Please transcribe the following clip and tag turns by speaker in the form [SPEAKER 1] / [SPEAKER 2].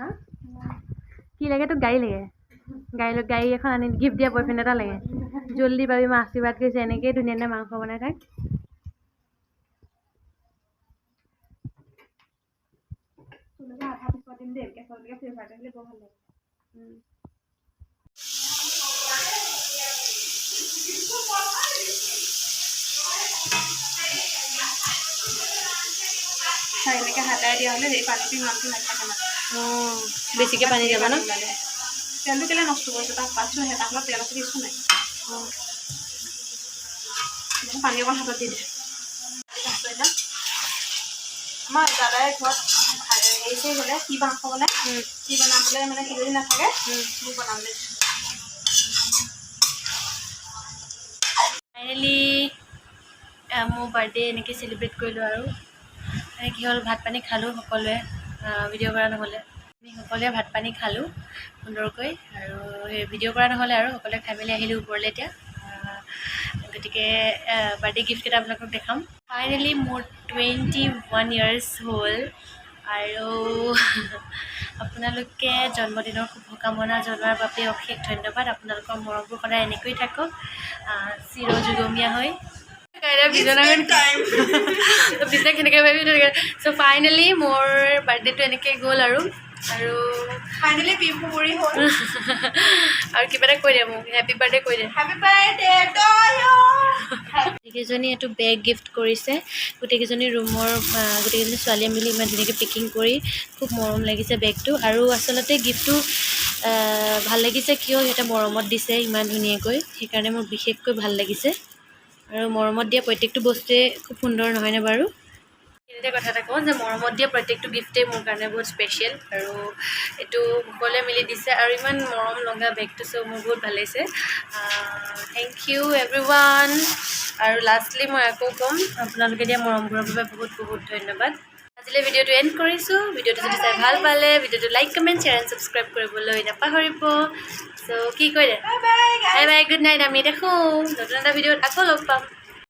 [SPEAKER 1] হা কি লাগে তোক গাড়ী লাগে গাড়ী এখন আনি গিফ্ট দিয়া বয়ফ্ৰেণ্ড এটা লাগে জল্দি পাবি মই আশীৰ্বাদ কৰিছে এনেকেই ধুনীয়া মাংস বনাই থাক
[SPEAKER 2] এনেকৈ হাতাই দিয়া হ'লে এই পানীটো ইমানটো নাথাকে মানে
[SPEAKER 1] বেছিকৈ পানী যাব ন
[SPEAKER 2] তেলটো কেলৈ নষ্ট কৰিছোঁ তাক পাইছোঁ সেই তাক তেল আছে কিছু নাই পানী অকণ হাতত দি দিয়ে আমাৰ দাদাই ঘৰত হেৰি চেৰি হ'লে কি মাংস বনাই কি বনাবলৈ মানে কি যদি নাথাকে মোক বনাবলৈ
[SPEAKER 1] ফাইনেলি মোৰ বাৰ্থডে এনেকৈ চেলিব্ৰেট কৰিলোঁ আৰু মানে কি হ'ল ভাত পানী খালোঁ সকলোৱে ভিডিঅ' কৰা নহ'লে আমি সকলোৱে ভাত পানী খালোঁ সুন্দৰকৈ আৰু সেই ভিডিঅ' কৰা নহ'লে আৰু সকলোৱে খাই মেলি আহিলোঁ ওপৰলৈ এতিয়া গতিকে বাৰ্থডে গিফ্টকেইটা আপোনালোকক দেখাম ফাইনেলি মোৰ 21 years হ'ল আৰু আপোনালোকে জন্মদিনৰ শুভকামনা জনোৱাৰ বাবে অশেষ ধন্যবাদ আপোনালোকৰ মৰমবোৰ সদায় এনেকৈ থাকক চিৰযুগমীয়া হৈ বিজনেছ কেনেকৈ ভাবি চ' ফাইনেলি মোৰ বাৰ্থডেটো এনেকৈ গ'ল আৰু
[SPEAKER 2] ফাইনেলি বিহুৰি হ'ল
[SPEAKER 1] আৰু কিবা এটা কৈ দে মোক হেপী বাৰ্থডে কৈ দে
[SPEAKER 2] হেপী বাৰ্থডে টু ইউ
[SPEAKER 1] গোটেইকেইজনী এইটো বেগ গিফ্ট কৰিছে গোটেইকেইজনী ৰুমৰ গোটেইকেইজনী ছোৱালীয়ে মিলি ইমান ধুনীয়াকৈ পেকিং কৰি খুব মৰম লাগিছে বেগটো আৰু আচলতে গিফ্টটো ভাল লাগিছে কিয় সিহঁতে মৰমত দিছে ইমান ধুনীয়াকৈ সেইকাৰণে মোৰ বিশেষকৈ ভাল লাগিছে আৰু মৰমত দিয়া প্ৰত্যেকটো বস্তুৱে খুব সুন্দৰ নহয়নে বাৰু এইটোতে কথা এটা কওঁ যে মৰমত দিয়া প্ৰত্যেকটো গিফ্টেই মোৰ কাৰণে বহুত স্পেচিয়েল আৰু এইটো সকলোৱে মিলি দিছে আৰু ইমান মৰম লগা বেগটো চ' মোৰ বহুত ভাল লাগিছে থেংক ইউ এভৰিৱান আৰু লাষ্টলি মই আকৌ ক'ম আপোনালোকে দিয়া মৰমবোৰৰ বাবে বহুত বহুত ধন্যবাদ আজিলৈ ভিডিঅ'টো এণ্ড কৰিছোঁ ভিডিঅ'টো যদি চাই ভাল পালে ভিডিঅ'টো like comment share and subscribe কৰিবলৈ নাপাহৰিব চ' কি কৈ দে বাই বাই গুড নাইট আমি দেখোঁ নতুন এটা ভিডিঅ'ত আকৌ লগ পাম